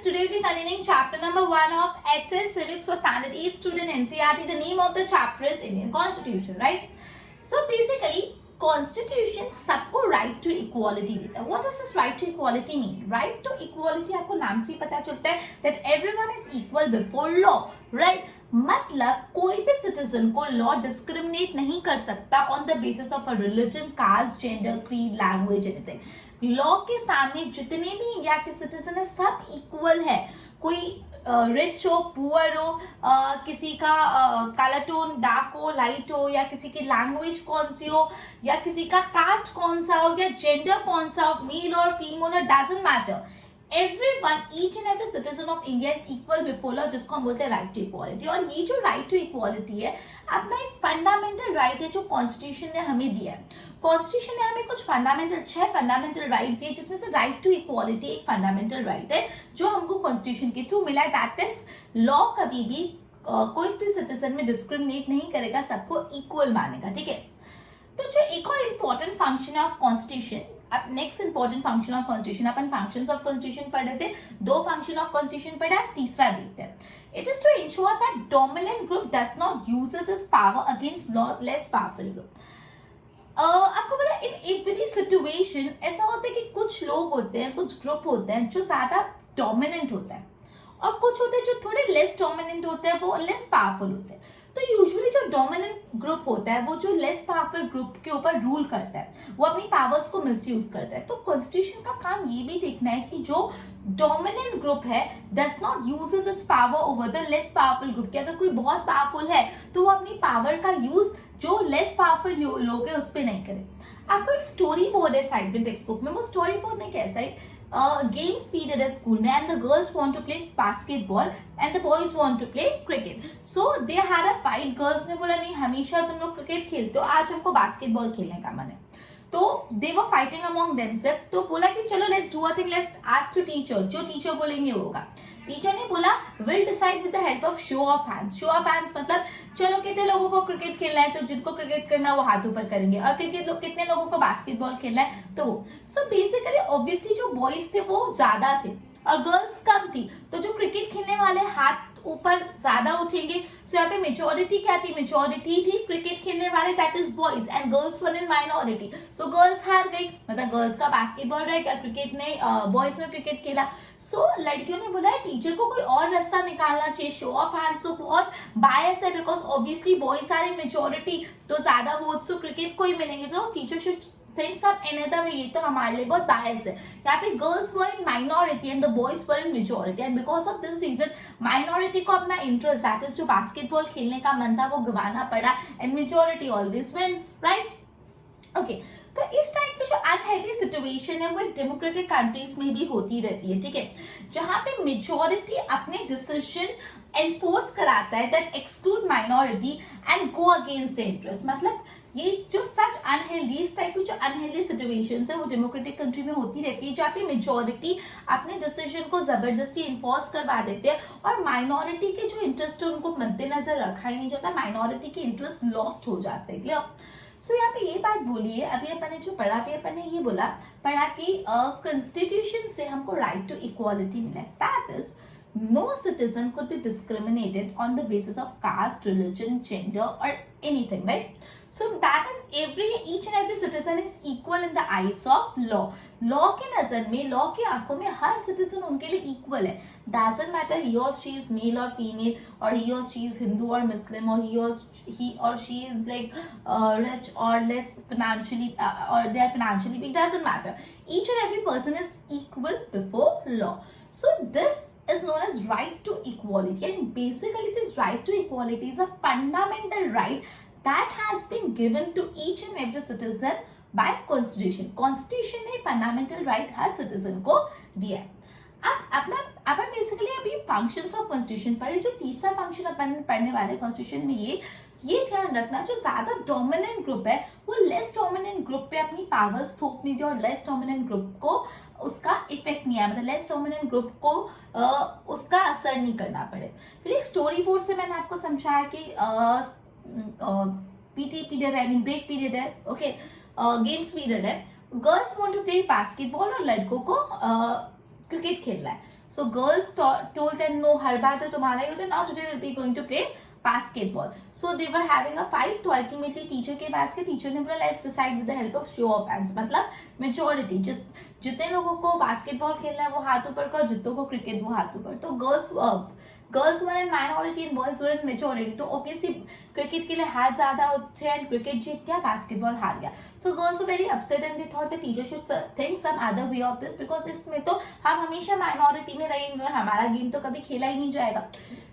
today we'll be continuing chapter number 1 of SS Civics for Standard 8 student NCERT. The name of the chapter is Indian Constitution, right? So basically, Constitution सबको right to equality देता है. What does this right to equality mean? Right to equality आपको नाम से ही पता चलता है that everyone is equal before law, right? मतलब कोई भी सिटीजन को लॉ डिस्क्रिमिनेट नहीं कर सकता on the basis of a religion, caste, gender, creed, language, anything. Law के सामने जितने भी इंडिया के सिटीजन है सब इक्वल है. कोई रिच हो, पुअर हो, किसी का काला टोन डार्क हो, लाइट हो, या किसी की लैंग्वेज कौन सी हो, या किसी का कास्ट कौन सा हो, या जेंडर कौन सा हो, मेल और female, doesn't matter. Everyone, each and every citizen of India is equal before law, जिसको हम बोलते हैं राइट टू इक्वालिटी. और ये जो राइट टू इक्वालिटी है अपना एक फंडामेंटल राइट है जो कॉन्स्टिट्यूशन ने हमें दिया है. कॉन्स्टिट्यूशन ने हमें कुछ फंडामेंटल 6 फंडामेंटल राइट दिए, जिसमें से राइट टू इक्वालिटी एक फंडामेंटल राइट है जो हमको कॉन्स्टिट्यूशन के थ्रू मिला है. दैट इज लॉ कभी भी कोई भी सिटीजन में डिस्क्रिमिनेट नहीं करेगा, सबको इक्वल मानेगा. ठीक है. तो जो एक और इम्पोर्टेंट फंक्शन ऑफ कॉन्स्टिट्यूशन, अब next important function of constitution, upon functions of constitution पढ़ रहे थे, 2 फंक्शन ऑफ कॉन्स्टिट्यूशन पढ़े, आज तीसरा देखते हैं. It is to ensure that dominant group does not uses its power against less powerful group. आपको पता है इन एवरी सिचुएशन ऐसा होता है कि कुछ लोग होते हैं, कुछ ग्रुप होते हैं जो ज्यादा डोमिनेंट होता है, और कुछ होते हैं जो थोड़े लेस डोमिनेंट होते हैं, वो लेस पावरफुल होते हैं. तो यूजुअली जो डोमिनेंट ग्रुप होता है वो जो लेस पावरफुल ग्रुप के ऊपर रूल करता है, वो अपनी पावर्स को मिसयूज करता है. तो कॉन्स्टिट्यूशन का काम ये भी देखना है कि जो डोमिनेंट ग्रुप है does not uses its power over the less powerful group. कि अगर कोई बहुत पावरफुल है तो वो अपनी पावर का यूज जो लेस पावरफुल लोग है उस पर नहीं करे. आपको एक स्टोरी बोर्ड है साइड में टेक्स्ट बुक में, वो स्टोरी बोर्ड में कैसा है, गेम्स पीरियड है स्कूल में, and the girls want to play basketball and the boys want to play cricket. So they had a fight. Girls ने बोला नहीं, हमेशा तुम लोग क्रिकेट खेलते हो, आज हमको बास्केटबॉल खेलने का मन है. तो they were fighting among themselves. तो बोला कि चलो let's do a thing, let's ask to teacher, जो टीचर बोलेंगे होगा. टीचर ने बोला will decide with the help of show of hands. Show of hands मतलब चलो कितने लोगों को क्रिकेट खेलना है, तो जिनको क्रिकेट करना है वो हाथ ऊपर करेंगे, और क्रिकेट कितने लोगों को बास्केटबॉल खेलना है तो वो. सो बेसिकली ऑब्वियसली जो बॉयज थे वो ज्यादा थे और गर्ल्स कम थी, तो जो क्रिकेट खेलने वाले हाथ ऊपर ज्यादा उठेंगे. सो यहाँ पे मेजोरिटी क्या थी, मेजोरिटी थी क्रिकेट खेलने वाले, that is boys, and girls were in minority. So girls हार गई, मतलब गर्ल्स का बास्केटबॉल रह गया, क्रिकेट ने बॉयज ने क्रिकेट खेला. सो लड़कियों ने बोला टीचर को कोई और रास्ता निकालना चाहिए. शो ऑफ हैंड्स तो बहुत बायस है, because obviously boys are in majority, तो ज्यादा वोट्स तो क्रिकेट को ही मिलेंगे. जो teacher should thinks of another way, ये तो हमारे लिए बहुत बायस है. यहाँ पे girls were in minority and the boys were in majority, and because of this reason minority को अपना इंटरेस्ट, दैट इज जो बास्केटबॉल खेलने का मन था, वो गंवाना पड़ा, and majority always wins, right. Okay. तो इस टाइप की जो अनहेल्दी सिचुएशन है वो डेमोक्रेटिक कंट्रीज में भी होती रहती है. ठीक है. जहां पे मेजोरिटी अपने डिसीजन एनफोर्स कराता है that exclude minority and go against the interest. मतलब ये जो सच अनहेल्दी, इस टाइप की जो अनहेल्दी सिचुएशंस है वो डेमोक्रेटिक कंट्री में होती रहती है, जहाँ पे मेजोरिटी अपने डिसीजन को जबरदस्ती इन्फोर्स करवा देते हैं, और माइनॉरिटी के जो इंटरेस्ट है उनको मद्देनजर रखा ही नहीं जाता, माइनॉरिटी के इंटरेस्ट लॉस्ट हो जाते हैं. क्लियर. सो यहाँ पे ये बात बोली है, अभी अपन ने जो पढ़ा, अभी अपन ने ये पढ़ा कि कॉन्स्टिट्यूशन से हमको राइट टू इक्वालिटी मिला है. That is no citizen could be discriminated on the basis of caste, religion, gender or anything, right? So that is each and every citizen is equal in the eyes of law. Law के नजर में, law की आंखों में हर citizen उनके लिए equal है. Doesn't matter ही और शी इज मेल और फीमेल, और ही और शी इज हिंदू और मुस्लिम, और he or she is like rich or less financially or they are financially weak. Doesn't matter. Each and every person is equal before law. So this is known as right to equality, and basically this right to equality is a fundamental right that has been given to each and every citizen by constitution. Constitution ने fundamental right हर citizen को दिया है. अब अपन basically अभी functions of constitution पढ़े. जो तीसरा function अपन पढ़ने वाले कॉन्स्टिट्यूशन में ये ध्यान रखना, जो ज्यादा डोमिनेंट ग्रुप है वो लेस डोमिनेंट ग्रुप पे अपनी पावर्स थोपने दे, और लेस डोमिनेंट ग्रुप को उसका इफेक्ट नहीं आया, मतलब लेस डोमिनेंट ग्रुप को उसका असर नहीं करना पड़े. फिर एक स्टोरी बोर्ड से मैंने आपको समझाया कि पीटी पीरियड है, आई मीन ब्रेक पीरियड है, ओके, गेम्स पीरियड है, girls want to play basketball और लड़कों को क्रिकेट खेलना है. So girls told them, no, हर बार तो तुम्हारा ही होता है, now today we'll be going to play basketball. So they were having a fight. तो ultimately teacher के पास के teacher ने बोला let's decide with the help of show of hands. मतलब majority, जितने लोगों को बास्केटबॉल खेलना है वो हाथ ऊपर करो, जितनों को क्रिकेट वो हाथ ऊपर. तो girls were in minority and boys were in majority. तो ऑब्वियसली क्रिकेट के लिए हाथ ज्यादा होते हैं एंड क्रिकेट जीत गया, बास्केटबॉल हार गया. So girls were very upset and they thought the teacher should think some other way of this, because इसमें तो हम हमेशा माइनॉरिटी में रहेंगे और हमारा गेम तो कभी खेला ही नहीं जाएगा.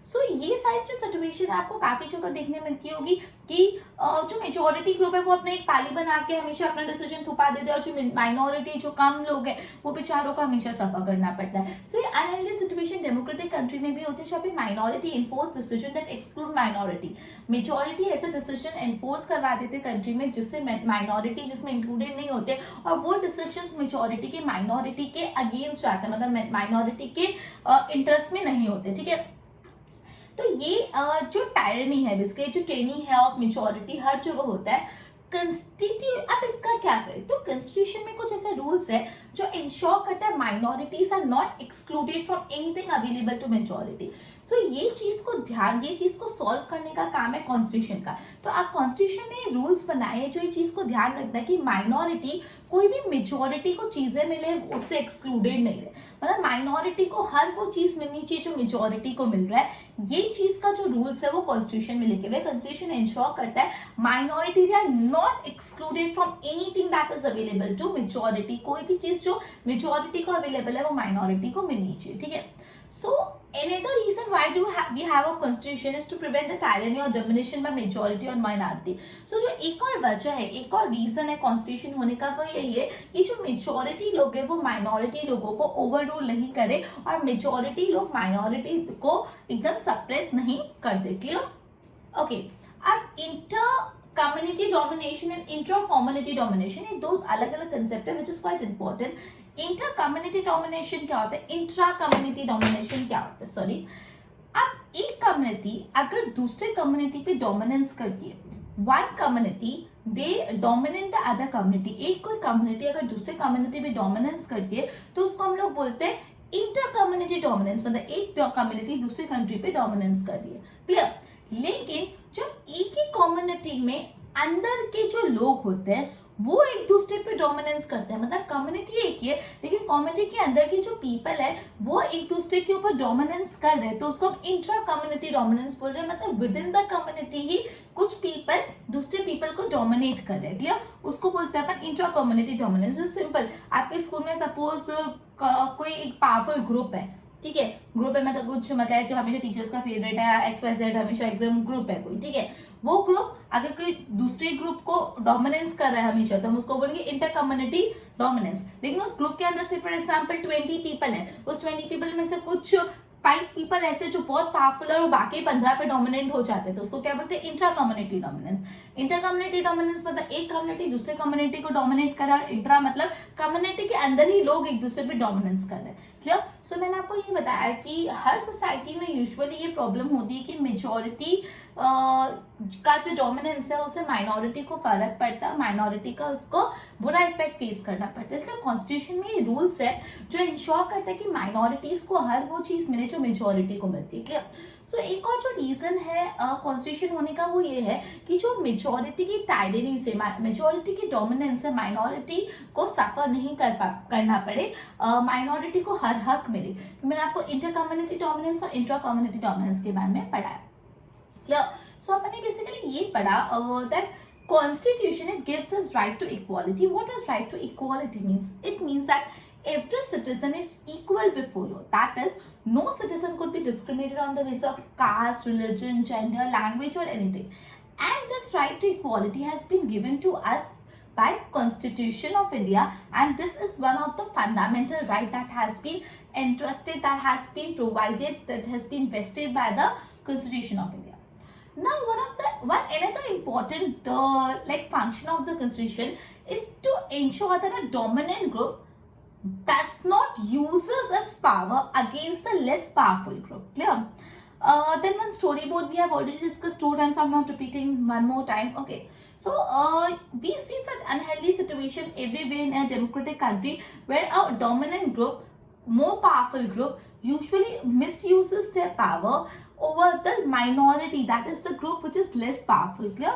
सो ये सारी जो सिचुएशन आपको काफी जगह देखने मिलती होगी कि जो मेजोरिटी ग्रुप है वो अपने एक पाली बना के हमेशा अपना डिसीजन थुपा देते हैं और जो माइनॉरिटी जो कम लोग हैं वो बेचारों को हमेशा सफर करना पड़ता है. सो ये अनहेल्दी सिचुएशन डेमोक्रेटिक कंट्री में भी होती है जहाँ पे minority enforce decision that exclude minority. Majority ऐसे डिसीजन इन्फोर्स करवा देते कंट्री में जिससे माइनॉरिटी जिसमें इंक्लूडेड नहीं होते और वो डिसीजन मेजोरिटी के माइनॉरिटी के अगेंस्ट जाते हैं, मतलब माइनॉरिटी के इंटरेस्ट में नहीं होते. ठीक है, तो ये जो टायरनी है बेसिकली जो ट्रेनिंग है ऑफ मेजॉरिटी हर जगह होता है. अब इसका क्या करें, तो कॉन्स्टिट्यूशन में कुछ ऐसे रूल्स है जो इंश्योर करता है minorities are not excluded from anything available to majority. So ये चीज को सॉल्व करने का काम है कॉन्स्टिट्यूशन का. तो आप कॉन्स्टिट्यूशन में रूल्स बनाए जो ये चीज को ध्यान रखता है कि माइनॉरिटी कोई भी मेजॉरिटी को चीजें मिले उससे एक्सक्लूडेड नहीं रहे. मतलब माइनॉरिटी को हर वो चीज मिलनी चाहिए जो मेजॉरिटी को मिल रहा है. ये चीज का जो रूल्स है वो कॉन्स्टिट्यूशन में लिखे हुए. कॉन्स्टिट्यूशन इंश्योर करता है minority are not excluded from anything that is available to majority. कोई भी चीज जो मेजॉरिटी को अवेलेबल है वो माइनॉरिटी को मिलनी चाहिए. ठीक है, सो another reason why we have a constitution is to prevent the tyranny or domination by majority or minority. So जो एक और वजह है, एक और रीजन है कॉन्स्टिट्यूशन होने का वो यही है कि जो मेजॉरिटी लोग हैं वो माइनॉरिटी लोगों को ओवर रूल नहीं करे और मेजॉरिटी लोग माइनॉरिटी को एकदम सप्रेस नहीं कर दे. क्लियर? ओके, अब inter community domination and intra community domination ये दो अलग अलग कंसेप्ट है which is quite important. Inter community domination क्या होता है, इंट्रा कम्युनिटी डोमिनेशन क्या होता है, सॉरी. अब एक कम्युनिटी अगर दूसरे कम्युनिटी पे डोमिनेंस करती है, one community they dominate the other community. एक कोई कम्युनिटी अगर दूसरे कम्युनिटी पे डोमिनेंस करती है तो उसको हम लोग बोलते हैं इंटर कम्युनिटी डोमिनेंस. मतलब एक कम्युनिटी दूसरी कंट्री पे डोमिनेंस कर रही है. क्लियर? लेकिन जब एक ही कम्युनिटी में अंदर के जो लोग होते हैं वो एक दूसरे पे डोमिनेंस करते हैं, मतलब कम्युनिटी एक ही है लेकिन कम्युनिटी के अंदर की जो पीपल है वो एक दूसरे के ऊपर डोमिनेंस कर रहे हैं, तो उसको हम इंट्रा कम्युनिटी डोमिनेंस बोल रहे हैं. मतलब विद इन द कम्युनिटी ही कुछ पीपल दूसरे पीपल को डोमिनेट कर रहे हैं. क्लियर? उसको बोलते हैं अपन इंट्रा कम्युनिटी डोमिनेंस. सिंपल, आपके स्कूल में सपोज कोई एक पावरफुल ग्रुप है, ठीक है, ग्रुप है मतलब कुछ मतलब जो हमेशा टीचर्स का फेवरेट है, XYZ हमेशा एकदम ग्रुप है कोई, ठीक है, वो ग्रुप अगर कोई दूसरे ग्रुप को डोमिनेंस कर रहा है हमेशा तो हम उसको बोलेंगे इंटर कम्युनिटी डोमिनेंस. लेकिन उस ग्रुप के अंदर से फॉर एग्जांपल 20 पीपल है, उस 20 पीपल में से कुछ 5 पीपल ऐसे जो बहुत पावरफुल है और बाकी 15 पे डोमिनेंट हो जाते हैं, तो उसको क्या बोलते हैं, intra community dominance. Inter community dominance मतलब एक कम्युनिटी दूसरे कम्युनिटी को डोमिनेट कर रहा है. इंट्रा मतलब कम्युनिटी के अंदर ही लोग एक दूसरे पे डोमिनेंस कर रहे हैं. क्लियर? सो मैंने आपको ये बताया कि हर सोसाइटी में यूजुअली ये प्रॉब्लम होती है कि मेजॉरिटी का जो डोमिनेंस है उससे माइनॉरिटी को फर्क पड़ता है, माइनॉरिटी का उसको बुरा इफेक्ट फेस करना पड़ता है. इसलिए कॉन्स्टिट्यूशन में ये रूल्स है जो इंश्योर करता है कि माइनॉरिटीज को हर वो चीज मिले जो मेजॉरिटी को मिलती है. क्लियर? सो एक और जो रीजन है कॉन्स्टिट्यूशन होने का वो ये है कि जो मेजॉरिटी की टायरनी से, मेजॉरिटी की डोमिनेंस से माइनॉरिटी को सफर नहीं करना पड़े, माइनॉरिटी को हर हक मिले. तो मैंने आपको इंटर कम्युनिटी डोमिनेंस और इंट्रा कम्युनिटी डोमिनेंस के बारे में पढ़ाया. क्लियर? सो अपने बेसिकली ये पढ़ा that Constitution it gives us right to equality. What does right to equality means? It means that every citizen is equal before law. That is, no citizen could be discriminated on the basis of caste, religion, gender, language or anything. And this right to equality has been given to us by Constitution of India, and this is one of the fundamental right that has been entrusted, that has been provided, that has been vested by the Constitution of India. Now, another important function of the Constitution is to ensure that a dominant group does not use its power against the less powerful group. Clear? Then one storyboard we have already discussed 2 times, so I'm not repeating one more time. Okay, so we see such unhealthy situation everywhere in a democratic country where a dominant group more powerful group usually misuses their power over the minority, that is the group which is less powerful. Clear?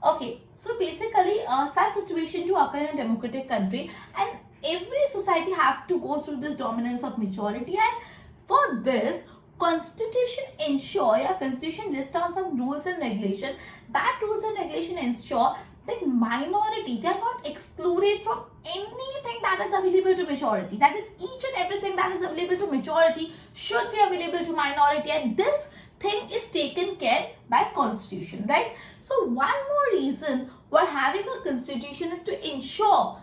Okay, so basically such situation to occur in a democratic country, and every society have to go through this dominance of majority, and for this constitution ensure, yeah, constitution lists down some rules and regulation. That rules and regulation ensure that minority, they are not excluded from anything that is available to majority. That is, each and everything that is available to majority should be available to minority, and this thing is taken care by constitution, right? So one more reason for having a constitution is to ensure,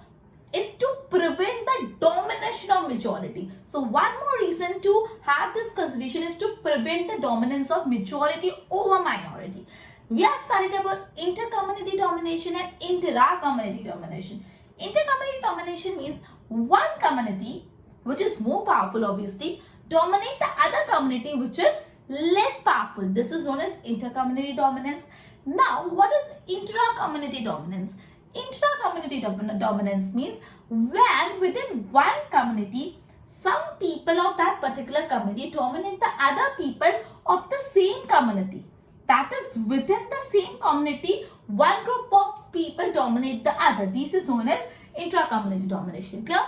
is to prevent the domination of majority. So one more reason to have this constitution is to prevent the dominance of majority over minority. We have studied about intercommunity domination and intra-community domination. Intercommunity domination means one community, which is more powerful obviously, dominate the other community which is less powerful. This is known as intercommunity dominance. Now, what is intra-community dominance? Intra-community dominance means when within one community, some people of that particular community dominate the other people of the same community. That is, within the same community, one group of people dominate the other. This is known as intra-community domination. Clear?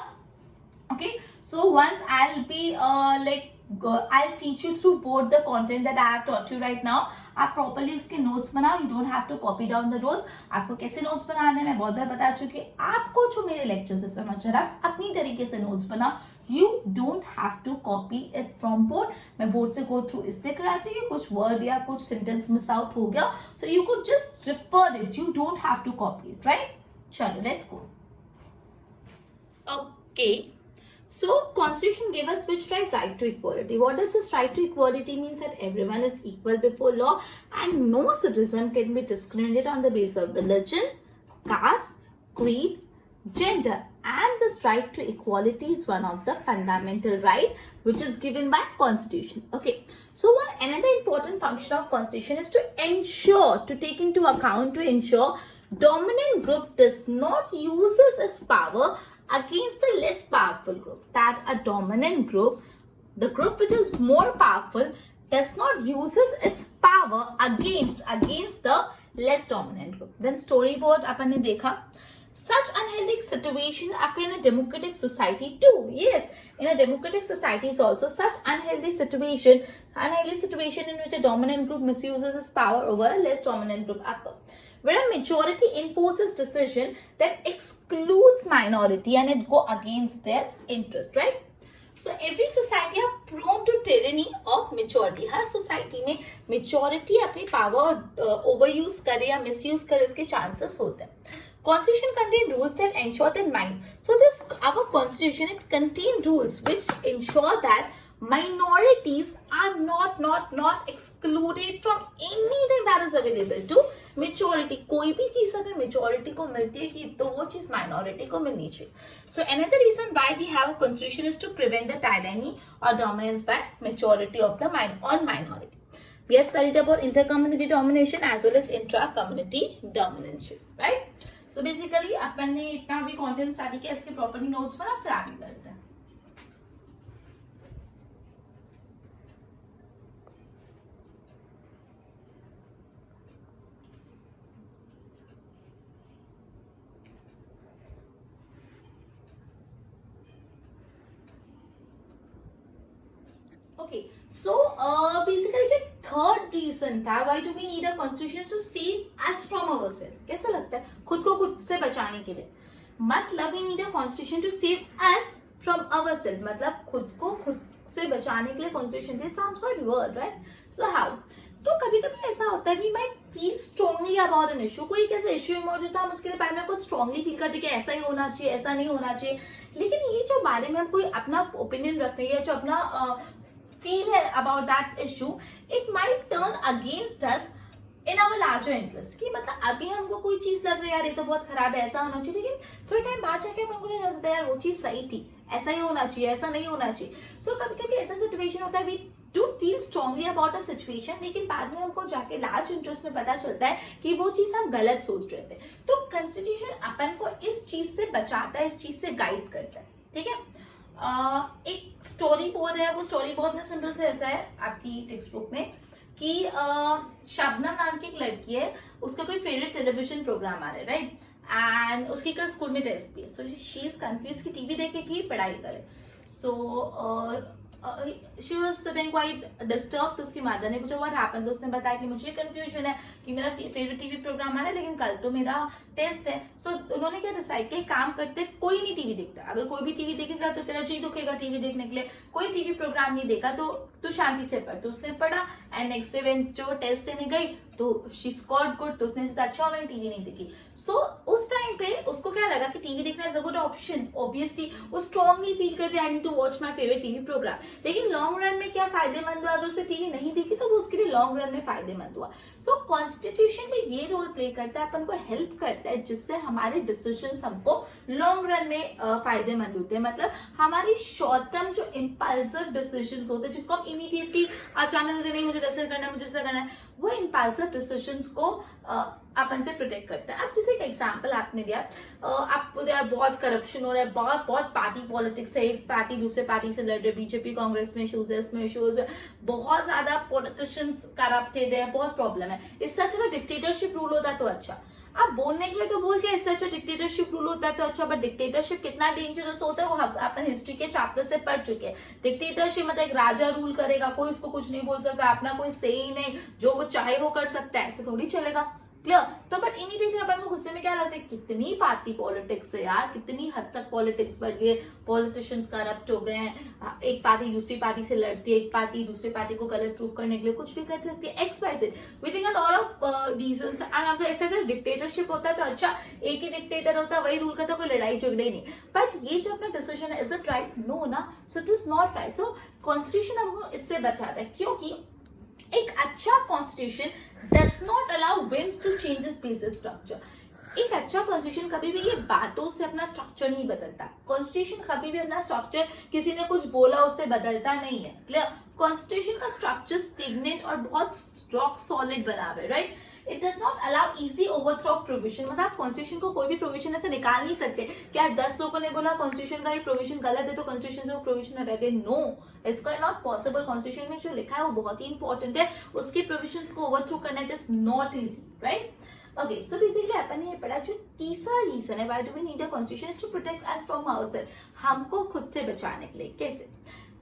Okay. So once I'll be I'll teach you through both the content that I have taught you right now. आप properly उसके notes बनाओ. You don't have to copy down the notes. आपको कैसे notes बनाने मैं बहुत बार बता चुकी. आपको जो मेरे lecture से समझ आ रहा, अपनी तरीके से notes बनाओ. You don't have to copy it from board. मैं board से go through इसलिए कराती हूँ. कुछ word या कुछ sentence miss out हो गया, so you could just refer it. You don't have to copy it, right? चलो, let's go. Okay. So, Constitution gave us which right? Right to equality. What does this right to equality means? That everyone is equal before law and no citizen can be discriminated on the basis of religion, caste, creed, gender. And this right to equality is one of the fundamental right which is given by Constitution. Okay. So, another important function of Constitution is to ensure, to take into account, to ensure dominant group does not uses its power against the less powerful group. That a dominant group, the group which is more powerful, does not uses its power against the less dominant group. Then storyboard अपन ने देखा. Such unhealthy situation occur in a democratic society too. Yes, in a democratic society is also such unhealthy situation in which a dominant group misuses its power over a less dominant group occur. Where a majority enforces decision that excludes minority and it go against their interest, right? So every society are prone to tyranny of majority. Her society में majority अपनी power overuse करे या misuse करे इसके chances होते हैं. Constitution contain rules that ensure that our constitution, it contain rules which ensure that minorities are not excluded from anything that is available to majority. कोई भी चीज अगर majority को मिलती है कि तो वो चीज minority को मिलनी चाहिए. So another reason why we have a constitution is to prevent the tyranny or dominance by majority of the minority. We have studied about intercommunity domination as well as intra-community domination, right? So basically अपन ने इतना भी content study किया, इसके properly notes बना, फिर आगे करते हैं. Okay, so basically जो third reason था why do we need a constitution is to save us from ourselves. कैसा लगता है? खुद को खुद से बचाने के लिए. मतलब we need a constitution to save us from ourselves. मतलब खुद को खुद से बचाने के लिए constitution. It sounds quite weird, right? So how? तो कभी कभी ऐसा होता है we might feel strongly about an issue. कोई कैसा issue मौजूद था, हम उसके लिए बारे में कुछ strongly feel करते कि ऐसा ही होना चाहिए, ऐसा नहीं होना चाहिए. लेकिन ये जो बारे में हम कोई अपना opinion रख रही है, जो अपना feel है about that issue, it might turn against us in our larger interest. कि मतलब अभी हमको कोई चीज लग रही है यार ये तो बहुत खराब है, ऐसा होना चाहिए, लेकिन थोड़े टाइम बाद जाके हमको नहीं लगता यार वो चीज सही थी, ऐसा ही होना चाहिए, ऐसा नहीं होना चाहिए. So कभी कभी ऐसा सिचुएशन होता है we do feel strongly about a situation, लेकिन बाद में हमको जाके लार्ज इंटरेस्ट में पता चलता है कि वो चीज हम गलत सोच रहे थे. तो कॉन्स्टिट्यूशन अपन को इस चीज से बचाता है, इस चीज से गाइड करता है. ठीक है. एक स्टोरी बोर्ड है, वो स्टोरी बोर्ड में सिंपल से ऐसा है आपकी टेक्स्ट बुक में कि शबनम नाम की एक लड़की है, उसका कोई फेवरेट टेलीविजन प्रोग्राम आ रहा है, राइट, एंड उसकी कल स्कूल में टेस्ट भी है, सो शी इज कंफ्यूज कि टीवी देखेगी पढ़ाई करे, so she was sitting quite disturb. तो उसकी मदर ने पूछा व्हाट हैपेंड, तो उसने बताया कि मुझे कंफ्यूजन है कि मेरा फेवरेट टीवी प्रोग्राम आ रहा है लेकिन कल तो मेरा टेस्ट है। सो उन्होंने क्या डिसाइड किया, काम करते कोई नहीं टीवी देखता, अगर कोई भी टीवी देखेगा तो तेरा जी दुखेगा टीवी देखने के लिए, कोई टीवी प्रोग्राम नहीं देखा तो तू शांति से पढ़। तो उसने पढ़ा एंड नेक्स्ट डे व्हेन जो टेस्ट देने गई तो शी स्कोर्ड गुड, तो उसने सोचा अच्छा मैंने टीवी नहीं देखी। सो उस टाइम पे उसको क्या लगा कि टीवी देखना is a good option, obviously वो स्ट्रांगली फील करते I need to watch my favourite TV program. लेकिन लॉन्ग रन में क्या फायदेमंद हुआ, अगर उसे टीवी नहीं देखी तो वो उसके लिए लॉन्ग रन में फायदेमंद हुआ। सो कॉन्स्टिट्यूशन में ये रोल प्ले करता है, अपन को हेल्प करता है जिससे हमारे डिसीजंस हमको लॉन्ग रन में फायदेमंद होते हैं। मतलब हमारी शॉर्ट टर्म जो इम्पल्सिव डिसीजंस होते हैं जिनको हम इमीडिएटली अचानक से नहीं मुझे ऐसे करना है मुझे ऐसा करना है, वो इम्पल्सिव डिसीजंस को अपन से प्रोटेक्ट करता है। अब जैसे एक एग्जांपल आपने दिया, आपको बहुत करप्शन हो रहा है, बहुत पार्टी पॉलिटिक्स है, एक पार्टी दूसरे पार्टी से लड़ रहे, बीजेपी कांग्रेस में इश्यूज है, इसमें इश्यूज है, बहुत ज्यादा पॉलिटिशियंस करप्टेड है, बहुत प्रॉब्लम है। इससे अच्छा डिक्टेटरशिप रूल होता तो अच्छा, आप बोलने के लिए तो बोलते हैं इससे अच्छा डिक्टेटरशिप रूल होता है तो अच्छा, बट डिक्टेटरशिप कितना डेंजरस होता है वो अपन हिस्ट्री के चैप्टर से पढ़ चुके हैं। डिक्टेटरशिप मतलब एक राजा रूल करेगा, कोई उसको कुछ नहीं बोल सकता, अपना कोई से ही नहीं, जो वो चाहे वो कर सकता है, ऐसे थोड़ी चलेगा, क्लियर। तो बट इमीडिएटली अपन को गुस्से में क्या लगता है, कितनी पार्टी पॉलिटिक्स है यार, कितनी हद तक पॉलिटिक्स बढ़ गई, पॉलिटिशियंस करप्ट हो गए हैं, एक पार्टी दूसरी पार्टी से लड़ती है, एक पार्टी दूसरी पार्टी को गलत प्रूफ करने के लिए कुछ भी कर सकती है, X Y Z, we think a lot of reasons. And ऐसे डिक्टेटरशिप होता है तो अच्छा, एक ही डिक्टेटर होता है वही रूल करता है, कोई लड़ाई झगड़े नहीं। बट ये जो अपना डिसीजन है, इज इट राइट, नो ना, so it is not right. So constitution हमको इससे बचाता है, क्योंकि एक अच्छा constitution does not allow whims to change its basic structure। एक अच्छा कॉन्स्टिट्यूशन कभी भी ये बातों से अपना स्ट्रक्चर नहीं बदलता, कॉन्स्टिट्यूशन कभी भी अपना स्ट्रक्चर किसी ने कुछ बोला उससे बदलता नहीं है, क्लियर। कॉन्स्टिट्यूशन का स्ट्रक्चर स्टेगनेंट और बहुत रॉक सॉलिड बना हुआ है, right. It does not allow easy overthrow of provision, मतलब आप कॉन्स्टिट्यूशन को कोई भी प्रोविजन ऐसे निकाल नहीं सकते। क्या 10 लोगों ने बोला कॉन्स्टिट्यूशन का ये प्रोविजन गलत है तो कॉन्स्टिट्यूशन से वो प्रोविजन हटा दे, no, it's not possible. Constitution में जो लिखा है वो बहुत ही इंपॉर्टेंट है, उसके प्रोविजंस को ओवरथ्रो करना it is not easy, right. Okay, so basically अपन ने ये पढ़ा, जो तीसरा रीजन है why do we need a constitution is to protect us from ourselves, हमको खुद से बचाने के लिए। कैसे?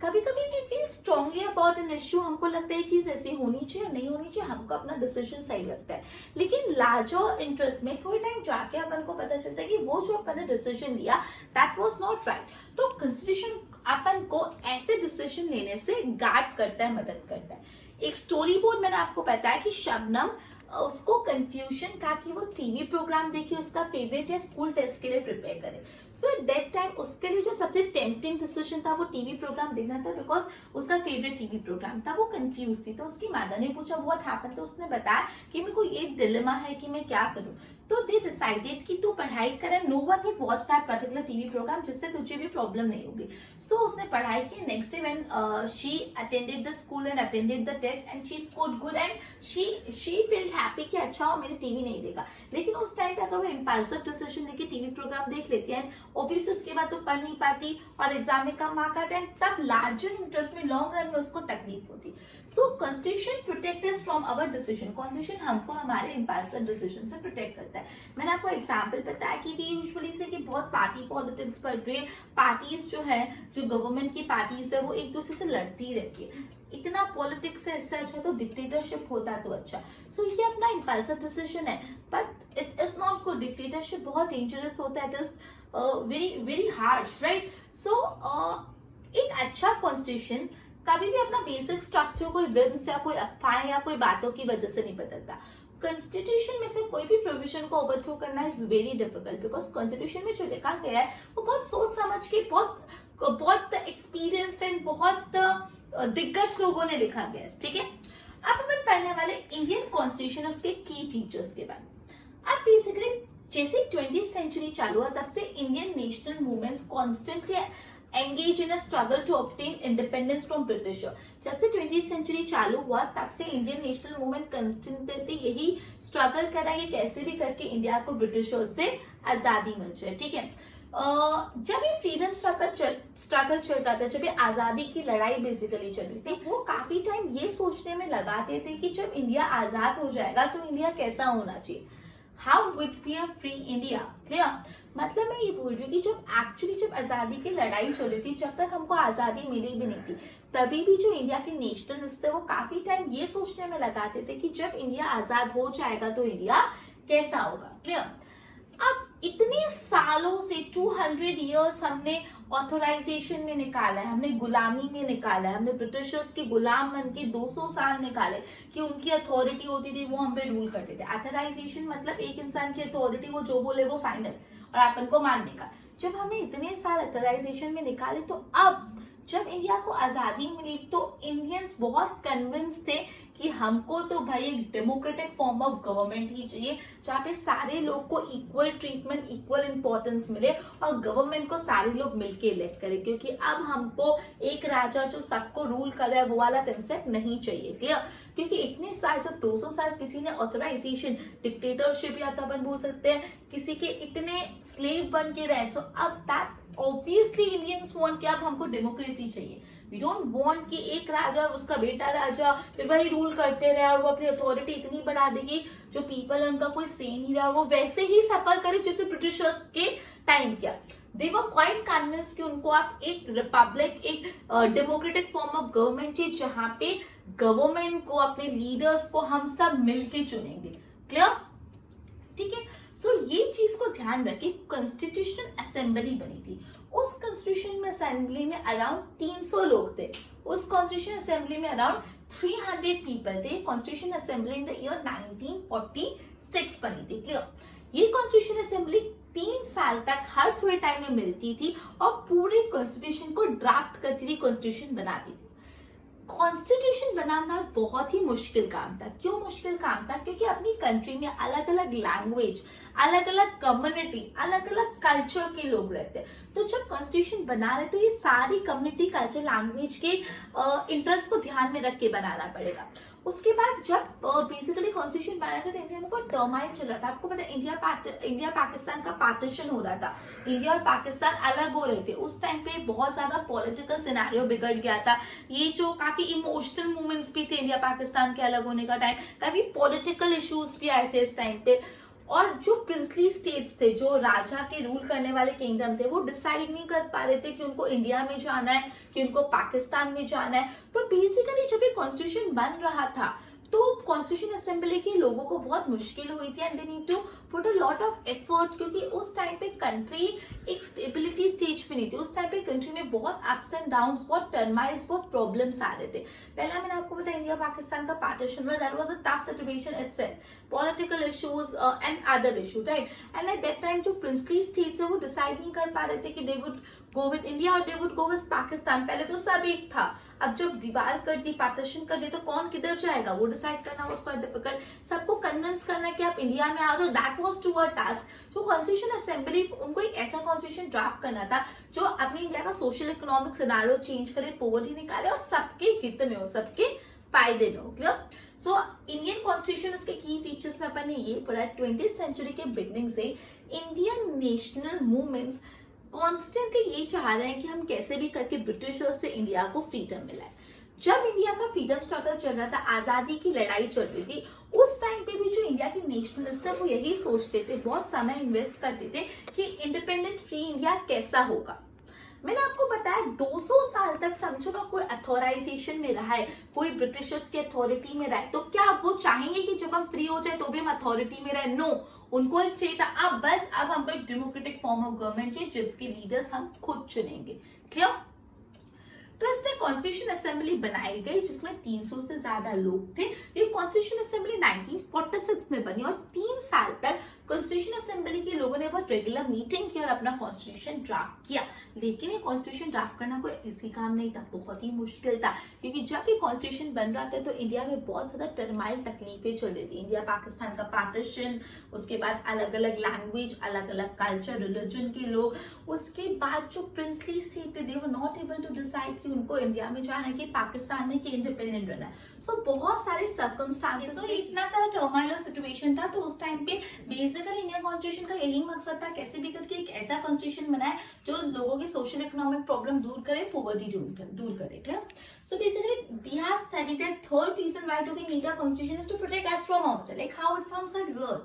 कभी कभी we feel strongly about an issue, हमको लगता है ये चीज ऐसी होनी चाहिए नहीं होनी चाहिए, हमको अपना डिसीजन सही लगता है, लेकिन लार्जर इंटरेस्ट में थोड़े टाइम जाके अपन को पता चलता है कि वो जो अपन ने डिसीजन लिया दैट वाज नॉट राइट। तो कंसिडरेशन अपन को ऐसे डिसीजन लेने से गार्ड करता है, मदद करता है। एक स्टोरी बोर्ड मैंने आपको बताया कि शबनम उसको कंफ्यूजन था कि वो टीवी प्रोग्राम देखे उसका फेवरेट या स्कूल टेस्ट के लिए प्रिपेयर करे। सो एट दैट टाइम उसके लिए जो सबसे टेम्पटिंग डिसीजन था वो टीवी प्रोग्राम देखना था, बिकॉज उसका फेवरेट टीवी प्रोग्राम था। वो कंफ्यूज थी, तो उसकी मदर ने पूछा व्हाट हैपेंड, तो उसने बताया कि मेरे को ये डिलेमा है कि मैं क्या करूं। तो दे डिसाइडेड कि तू पढ़ाई करे, no one would watch that particular TV program, जिससे तुझे भी प्रॉब्लम नहीं होगी। सो उसने पढ़ाई की। Next day when she attended the school and attended the test and she scored good and she felt happy कि अच्छा हो मैंने टीवी नहीं देखा। लेकिन उस टाइम पे अगर वो इम्पल्सिव डिसीजन लेके टीवी प्रोग्राम देख लेती है, ऑब्वियसली उसके बाद तो पढ़ नहीं पाती और एग्जाम में कम मार्क आते हैं, तब लार्जर इंटरेस्ट में लॉन्ग रन में उसको तकलीफ होती। So constitution protect us from our decision, constitution हमको हमारे इम्पल्सिव डिसीजन से प्रोटेक्ट करता है। मैंने आपको एग्जाम्पल बताया कि यूजुअली से कि बहुत पार्टी पॉलिटिक्स बढ़ रही है, पार्टीज जो है, जो गवर्नमेंट की पार्टीज है वो एक दूसरे से लड़ती रहती है, इतना पॉलिटिक्स है, इससे अच्छा तो डिक्टेटरशिप होता तो अच्छा। सो ये अपना इम्पल्सिव डिसीजन है, but it is not good. Dictatorship बहुत डेंजरस होता है, it is very very harsh, right. So एक अच्छा कॉन्स्टिट्यूशन कभी भी अपना बेसिक स्ट्रक्चर कोई विम्स या कोई अफवाह या कोई बातों की वजह से नहीं बदलता। कॉन्स्टिट्यूशन में से कोई भी प्रोविजन को ओवरथ्रो करना is very difficult, because constitution में जो लिखा गया है वो बहुत सोच समझ के, बहुत एक्सपीरियंस्ड एंड बहुत दिग्गज लोगों ने लिखा गया है, ठीक है। अब अपन पढ़ने वाले इंडियन कॉन्स्टिट्यूशन, उसके की फीचर्स के बारे में। अब बेसिकली जैसे 20th सेंचुरी चालू हुआ तब से Indian national movements constantly engage in a struggle to obtain independence from Britisher. जब से 20th सेंचुरी चालू हुआ तब से इंडियन नेशनल मूवमेंट कंस्टेंटली यही स्ट्रगल कर रहा है, कैसे भी करके इंडिया को ब्रिटिशर्स से आजादी मिल जाए, ठीक है। जब ये फ्रीडम स्ट्रगल चल रहा था, जब ये आजादी की लड़ाई बेसिकली चल रही थी, वो काफी टाइम ये सोचने में लगाते थे कि जब इंडिया आजाद हो जाएगा तो इंडिया कैसा होना चाहिए, how would be a free India. Clear, मतलब मैं ये बोल रही हूँ कि जब आजादी की लड़ाई चल रही थी, जब तक हमको आजादी मिली भी नहीं थी, तभी भी जो इंडिया के नेशनलिस्ट थे वो काफी टाइम ये सोचने में लगाते थे कि जब इंडिया आजाद हो जाएगा तो इंडिया कैसा होगा। क्लियर, अब इतने सालों से 200 इयर्स हमने ऑथराइजेशन में निकाला है, हमने गुलामी में निकाला है, हमने ब्रिटिशर्स के गुलाम बन के 200 साल निकाले कि उनकी अथॉरिटी होती थी, वो हम पे रूल करते थे। ऑथराइजेशन मतलब एक इंसान की अथॉरिटी, वो जो बोले वो फाइनल और अपन को मानने का। जब हमने इतने साल अथराइजेशन में निकाले, तो अब जब इंडिया को आजादी मिली तो इंडियंस बहुत कन्विंस थे कि हमको तो भाई एक डेमोक्रेटिक फॉर्म ऑफ गवर्नमेंट ही चाहिए, जहाँ पे सारे लोग को इक्वल ट्रीटमेंट, इक्वल इंपॉर्टेंस मिले और गवर्नमेंट को सारे लोग मिलके इलेक्ट करें, क्योंकि अब हमको एक राजा जो सबको रूल करे वो वाला कंसेप्ट नहीं चाहिए। क्लियर, क्योंकि इतने साल, जब 200 साल किसी ने ऑथराइजेशन, डिक्टेटरशिप या तो अपन बोल सकते हैं किसी के इतने स्लेव बन के रहे, सो अब दैट ऑब्वियसली इंडियंस वांट कि अब हमको डेमोक्रेसी चाहिए। वी डोंट वांट कि एक राजा, उसका बेटा राजा, फिर वही रूल करते रहे और वो अपनी अथॉरिटी इतनी बढ़ा देगी जो पीपल उनका कोई से नहीं रहा और वो वैसे ही सफर करे जैसे ब्रिटिशर्स के टाइम किया। दे वर क्वाइट कन्विंस कि उनको आप एक रिपब्लिक, एक डेमोक्रेटिक फॉर्म ऑफ गवर्नमेंट चाहिए, जहां पे गवर्नमेंट को, अपने लीडर्स को हम सब मिलके चुनेंगे। क्लियर, ठीक है। सो ये चीज को ध्यान रखें, कॉन्स्टिट्यूशन असेंबली बनी थी, उस कॉन्स्टिट्यूशन असेंबली में अराउंड 300 लोग थे, उस कॉन्स्टिट्यूशन असेंबली में अराउंड 300 पीपल थे। Constitution assembly in the year 1946 बनी थी। क्लियर, ये कॉन्स्टिट्यूशन असेंबली 3 साल तक हर थोड़े टाइम में मिलती थी और पूरे कॉन्स्टिट्यूशन को ड्राफ्ट करती थी, कॉन्स्टिट्यूशन बनाती थी। कॉन्स्टिट्यूशन बनाना बहुत ही मुश्किल काम था। क्यों मुश्किल काम था? क्योंकि अपनी कंट्री में अलग अलग लैंग्वेज, अलग अलग कम्युनिटी, अलग अलग कल्चर के लोग रहते हैं। तो जब कॉन्स्टिट्यूशन बना रहे तो ये सारी कम्युनिटी, कल्चर, लैंग्वेज के इंटरेस्ट को ध्यान में रख के बनाना पड़ेगा। उसके बाद जब बेसिकली कॉन्स्टिट्यूशन बनाया था तो इंडिया में बहुत टर्माइल चल रहा था। आपको पता है इंडिया पाकिस्तान का पार्टीशन हो रहा था, इंडिया और पाकिस्तान अलग हो रहे थे। उस टाइम पे बहुत ज्यादा पॉलिटिकल सिनेरियो बिगड़ गया था। ये जो काफी इमोशनल मूवमेंट्स भी थे इंडिया पाकिस्तान के अलग होने का टाइम, काफी पॉलिटिकल इश्यूज भी आए थे इस टाइम पे। और जो प्रिंसली स्टेट्स थे, जो राजा के रूल करने वाले किंगडम थे, वो डिसाइड नहीं कर पा रहे थे कि उनको इंडिया में जाना है कि उनको पाकिस्तान में जाना है। तो बेसिकली जब ये कॉन्स्टिट्यूशन बन रहा था तो कॉन्स्टिट्यूशन असेंबली के लोगों को बहुत मुश्किल हुई थी and they need to put a lot of effort, क्योंकि उस टाइम पे कंट्री एक स्टेबिलिटी स्टेज पे नहीं थी। उस टाइम पे कंट्री में बहुत अप्स एंड डाउन्स, बहुत टर्माइल्स, बहुत प्रॉब्लम्स आ रहे थे। पहला मैंने आपको बताया इंडिया पाकिस्तान का पार्टीशन में, that was a tough situation itself, political issues and other issues, right. And at that time जो प्रिंसली स्टेट्स है वो डिसाइड नहीं कर पा रहे थे कि they would go with India और they would go with Pakistan. पहले तो सब एक था, अब जब दीवार कर दी, पार्टीशन कर दी, तो कौन किधर जाएगा वो डिसाइड करना was quite difficult। सबको कन्विंस करना कि आप इंडिया में आ जाओ, that was to a task. जो कॉन्स्टिट्यूशन असेंबली, उनको एक ऐसा कॉन्स्टिट्यूशन ड्राफ्ट करना था जो अपनी इंडिया का सोशल इकोनॉमिक सिनेरियो चेंज करे, पॉवर्टी निकाले और सबके हित में हो, सबके फायदे में हो। क्लियर। सो इंडियन कॉन्स्टिट्यूशन, उसके की फीचर्स में अपन ने ये पढ़ा, 20th सेंचुरी के बिगनिंग से इंडियन नेशनल मूवमेंट्स कॉन्स्टेंटली ये चाह रहे हैं कि हम कैसे भी करके ब्रिटिशर्स से इंडिया को फ्रीडम मिला है। जब इंडिया का फ्रीडम स्ट्रगल चल रहा था, आजादी की लड़ाई चल रही थी, उस टाइम पे भी जो इंडिया के नेशनलिस्ट है वो यही सोचते थे, बहुत समय इन्वेस्ट करते थे कि इंडिपेंडेंट फ्री इंडिया कैसा होगा। मैंने आपको बताया 200 साल तक समझो ना कोई अथॉराइजेशन में रहा है, कोई ब्रिटिशर्स की अथॉरिटी में रहा है, तो क्या वो चाहेंगे कि जब हम फ्री हो जाए तो भी हम अथॉरिटी में रहे? नो, उनको एक चाहिए था अब हमको एक डेमोक्रेटिक फॉर्म ऑफ गवर्नमेंट चाहिए जिसके लीडर्स हम खुद चुनेंगे। क्लियर। तो इससे कॉन्स्टिट्यूशन असेंबली बनाई गई जिसमें 300 से ज्यादा लोग थे। ये कॉन्स्टिट्यूशन असेंबली 1946 में बनी और 3 साल तक कॉन्स्टिट्यूशन असेंबली के लोगों ने बहुत रेगुलर मीटिंग की और अपना कॉन्स्टिट्यूशन ड्राफ्ट किया। लेकिन ये कॉन्स्टिट्यूशन ड्राफ्ट करना कोई इजी काम नहीं था, बहुत ही मुश्किल था, क्योंकि जब ये कॉन्स्टिट्यूशन बन रहा था तो इंडिया में बहुत ज्यादा टर्माइल तकलीफें चल रही थी। इंडिया पाकिस्तान का पार्टीशन, उसके बाद अलग अलग लैंग्वेज, अलग अलग कल्चर, रिलीजन के लोग, उसके बाद जो प्रिंसली स्टेट थे they were not able to decide कि उनको इंडिया में जाना है कि पाकिस्तान में कि इंडिपेंडेंट रहना है। सो बहुत सारे सर्कमस्टांसेस, इतना सारा टर्माइल सिचुएशन था। तो उस टाइम पे बेसिकली इंडियन कॉन्स्टिट्यूशन का यही मकसद था, कैसे भी करके एक ऐसा कॉन्स्टिट्यूशन बनाए जो लोगों की सोशल इकोनॉमिक प्रॉब्लम दूर करे, पॉवर्टी दूर करे. Clear? So basically we have studied that third reason why do we need a constitution is to protect us from outside. Like how it sounds like weird.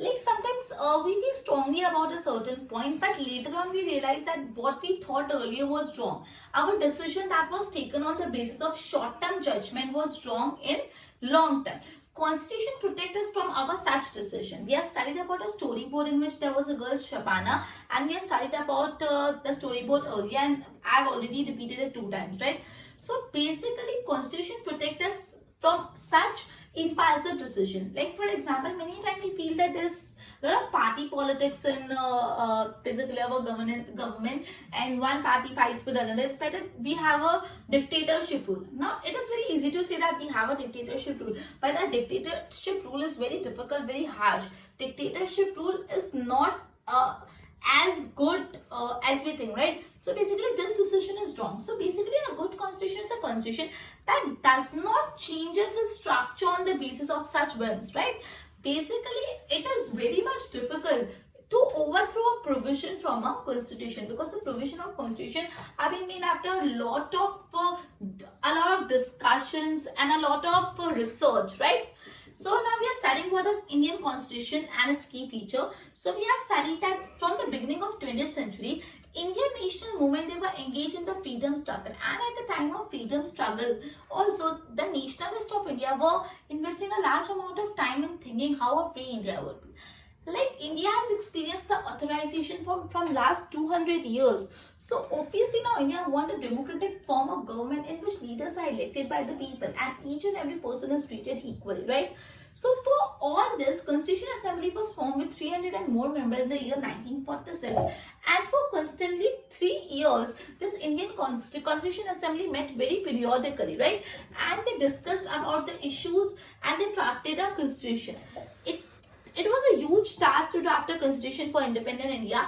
Like sometimes we feel strongly about a certain point, but later on we realize that what we thought earlier was wrong. Our decision that was taken on the basis of short-term judgment was wrong in long term. Constitution protects us from our such decision. We have studied about a storyboard in which there was a girl Shabana, and we have studied about the storyboard earlier, and I've already repeated it 2 times, right? So basically, Constitution protects us from such impulsive decision. Like for example, many times we feel that there is a lot of party politics in basically our government, and one party fights with another. It's better we have a dictatorship rule. Now it is very easy to say that we have a dictatorship rule, but a dictatorship rule is very difficult, very harsh. Dictatorship rule is not as good as we think, right? So basically this decision is wrong. So basically a good constitution is a constitution that does not changes its structure on the basis of such whims, right? Basically it is very much difficult to overthrow a provision from a constitution, because the provision of constitution have been made after a lot of discussions and a lot of research, right? So now we are studying what is Indian constitution and its key feature. So we have studied that from the beginning of 20th century, Indian national movement, they were engaged in the freedom struggle, and at the time of freedom struggle also the nationalists of India were investing a large amount of time in thinking how a free India would be. Like India has experienced the authorization from last 200 years. So obviously now India want a democratic form of government in which leaders are elected by the people and each and every person is treated equally, right? So for all this, Constitution Assembly was formed with 300 and more members in the year 1946, and for constantly 3 years this Indian Constitution Assembly met very periodically, right? And they discussed about the issues and they drafted a constitution. It was a huge task to draft a constitution for independent India,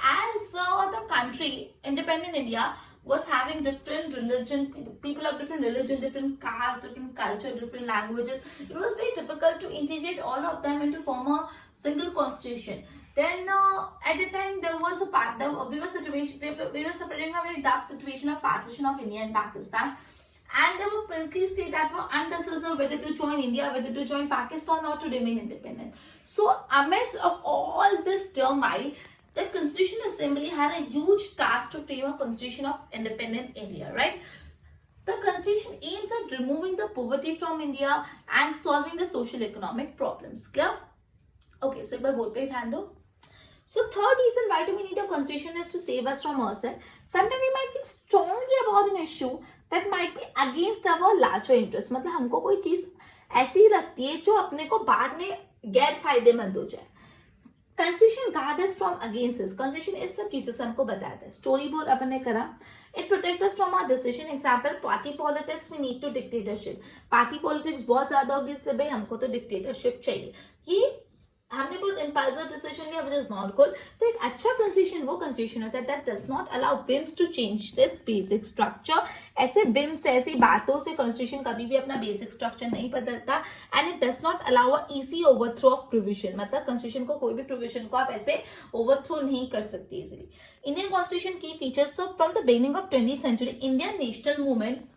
as the country, independent India, was having different religion, people of different religion, different caste, different culture, different languages. It was very difficult to integrate all of them into form a single constitution. Then at the time there was a part, we were suffering a very tough situation of partition of India and Pakistan. And there were princely states that were undecisive whether to join India, whether to join Pakistan or to remain independent. So amidst of all this turmoil, the Constitution Assembly had a huge task to frame a constitution of independent India, right? The constitution aims at removing the poverty from India and solving the social economic problems. Clear? Okay, so by both पे ध्यान दो. So third reason why do we need a constitution is to save us from ourselves. Sometimes we might feel strongly about an issue that might be against our larger interest. मतलब हमको कोई चीज ऐसी लगती है जो अपने को बाद में गैर फायदेमंद हो जाए. Constitution guard us from against this. Constitution इस सब चीजों से हमको बताता है. Story board अपन ने करा. It protects us from our decision. Example, party politics we need to dictatorship. Party politics बहुत ज्यादा होगी इसलिए भाई हमको तो dictatorship चाहिए. ये हमने बहुत impulsive decision लिया, which is not good. तो एक अच्छा constitution वो constitution होता है that does not allow whims to change its basic structure. ऐसे whims से, ऐसी बातों से constitution कभी भी अपना basic structure नहीं बदलता, and it does not allow a easy overthrow of provision. मतलब constitution को कोई भी provision को आप ऐसे overthrow नहीं कर सकते easily. Indian constitution key features. So from the beginning of 20th century, Indian national movement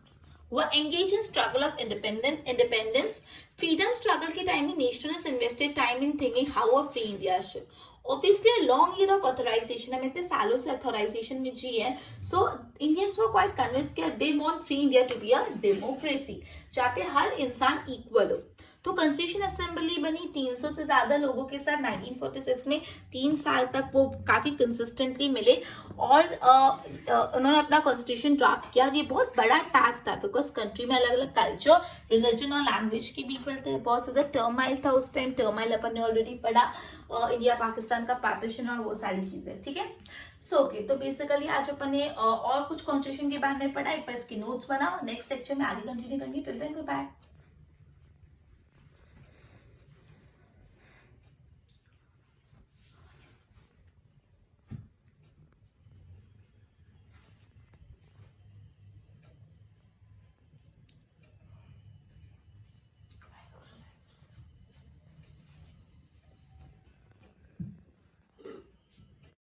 were engaged in struggle of independence. Freedom struggle के time में nationalists invested time in thinking how a free India should. Obviously a long year of authorization, हम इतने सालों से authorization में जी है. So Indians were quite convinced that they want free India to be a democracy, जहाँ पे हर इंसान equal हो. तो कॉन्स्टिट्यूशन असेंबली बनी 300 से ज्यादा लोगों के साथ 1946 में 3 साल तक वो काफी कंसिस्टेंटली मिले और उन्होंने अपना कॉन्स्टिट्यूशन ड्राफ्ट किया. ये बहुत बड़ा टास्क था बिकॉज कंट्री में अलग अलग कल्चर, रिलीजन और लैंग्वेज के पीपल थे. बहुत ज्यादा टर्माइल था उस टाइम. टर्माइल अपन ने ऑलरेडी पढ़ा, इंडिया पाकिस्तान का पार्टीशन और वो सारी चीजें. ठीक है. सो ओके, तो बेसिकली आज अपन ने और कुछ कॉन्स्टिट्यूशन के बारे में पढ़ा. एक बार इसकी नोट्स बनाओ. नेक्स्ट लेक्चर में आगे कंटिन्यू करेंगे. Till then good bye.